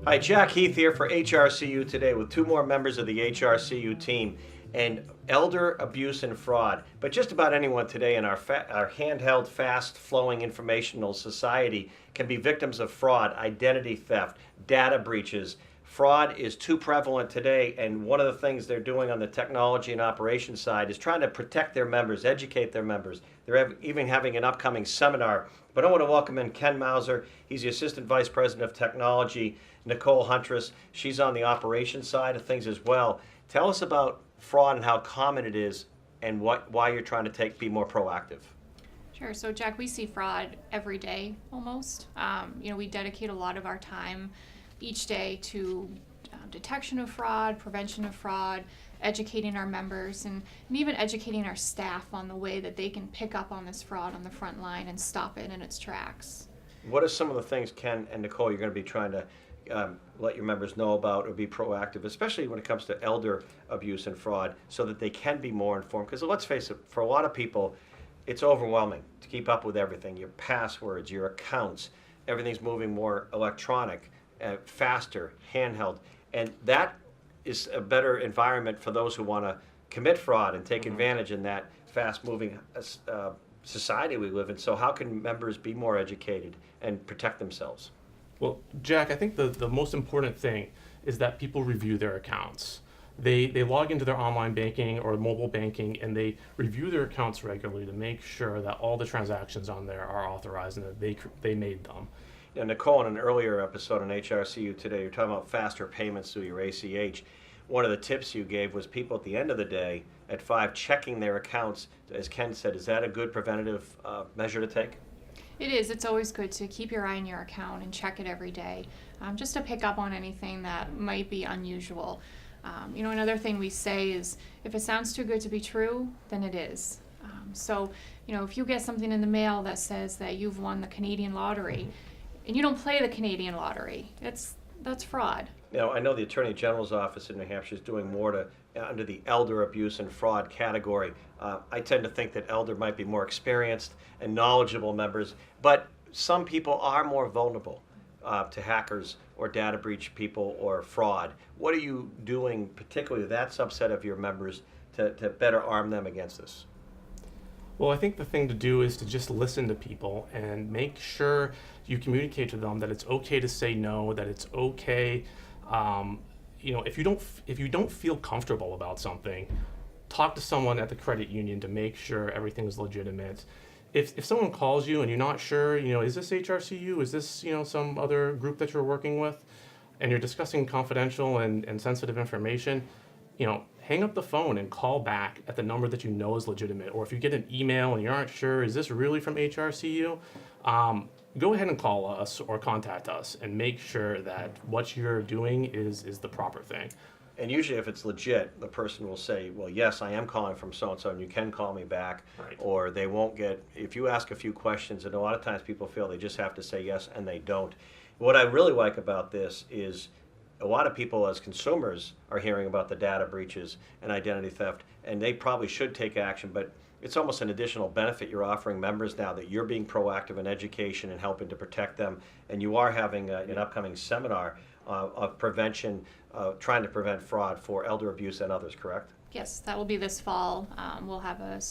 Hi, Jack Heath here for HRCU Today with two more members of the HRCU team and elder abuse and fraud. But just about anyone today in our handheld, fast-flowing informational society can be victims of fraud, identity theft, data breaches. Fraud is too prevalent today, and one of the things they're doing on the technology and operations side is trying to protect their members, educate their members. They're even having an upcoming seminar. But I want to welcome in Ken Mauser. He's the Assistant Vice President of Technology. Nicole Huntress, she's on the operations side of things as well. Tell us about fraud and how common it is and why you're trying to be more proactive. Sure. So, Jack, we see fraud every day almost. We dedicate a lot of our time each day to detection of fraud, prevention of fraud, educating our members, and even educating our staff on the way that they can pick up on this fraud on the front line and stop it in its tracks. What are some of the things, Ken and Nicole, you're going to be trying to let your members know about or be proactive, especially when it comes to elder abuse and fraud, so that they can be more informed? Because let's face it, for a lot of people, it's overwhelming to keep up with everything. Your passwords, your accounts, everything's moving more electronic, faster, handheld. And that is a better environment for those who want to commit fraud and take advantage in that fast-moving society we live in. So how can members be more educated and protect themselves? Well, Jack, I think the most important thing is that people review their accounts. They log into their online banking or mobile banking and they review their accounts regularly to make sure that all the transactions on there are authorized and that they made them. Now, Nicole, in an earlier episode on HRCU Today, you're talking about faster payments through your ACH. One of the tips you gave was people at the end of the day at 5 checking their accounts. As Ken said, is that a good preventative measure to take? It is. It's always good to keep your eye on your account and check it every day, just to pick up on anything that might be unusual. Another thing we say is if it sounds too good to be true, then it is. So, if you get something in the mail that says that you've won the Canadian lottery and you don't play the Canadian lottery, that's fraud. I know the Attorney General's office in New Hampshire is doing more under the elder abuse and fraud category. I tend to think that elder might be more experienced and knowledgeable members, but some people are more vulnerable to hackers or data breach people or fraud. What are you doing, particularly with that subset of your members, to better arm them against this? Well, I think the thing to do is to just listen to people and make sure you communicate to them that it's okay to say no, that it's okay. If you don't feel comfortable about something, talk to someone at the credit union to make sure everything is legitimate. If someone calls you and you're not sure, is this HRCU? Is this, some other group that you're working with? And you're discussing confidential and sensitive information, hang up the phone and call back at the number that you know is legitimate. Or if you get an email and you aren't sure, is this really from HRCU? Go ahead and call us or contact us and make sure that what you're doing is the proper thing. And usually if it's legit, the person will say, well, yes, I am calling from so-and-so and you can call me back. Right. Or they won't if you ask a few questions, and a lot of times people feel they just have to say yes, and they don't. What I really like about this is a lot of people as consumers are hearing about the data breaches and identity theft, and they probably should take action, but it's almost an additional benefit you're offering members now that you're being proactive in education and helping to protect them, and you are having an upcoming seminar of prevention, trying to prevent fraud for elder abuse and others, correct? Yes, that will be this fall. We'll have a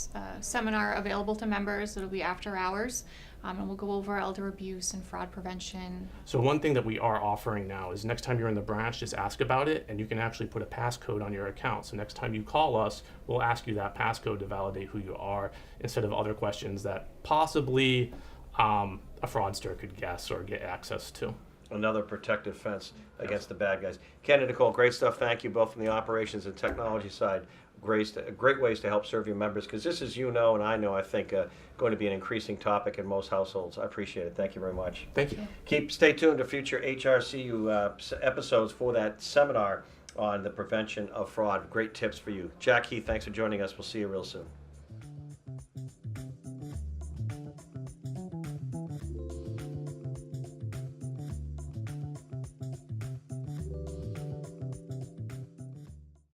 seminar available to members. It'll be after hours, and we'll go over elder abuse and fraud prevention. So one thing that we are offering now is next time you're in the branch, just ask about it, and you can actually put a passcode on your account. So next time you call us, we'll ask you that passcode to validate who you are, instead of other questions that possibly a fraudster could guess or get access to. Another protective fence against the bad guys. Ken and Nicole, great stuff. Thank you both from the operations and technology side. Great ways to help serve your members, because this is, and I know, I think, going to be an increasing topic in most households. I appreciate it. Thank you very much. Thank you. Stay tuned to future HRCU episodes for that seminar on the prevention of fraud. Great tips for you. Jack Heath, thanks for joining us. We'll see you real soon.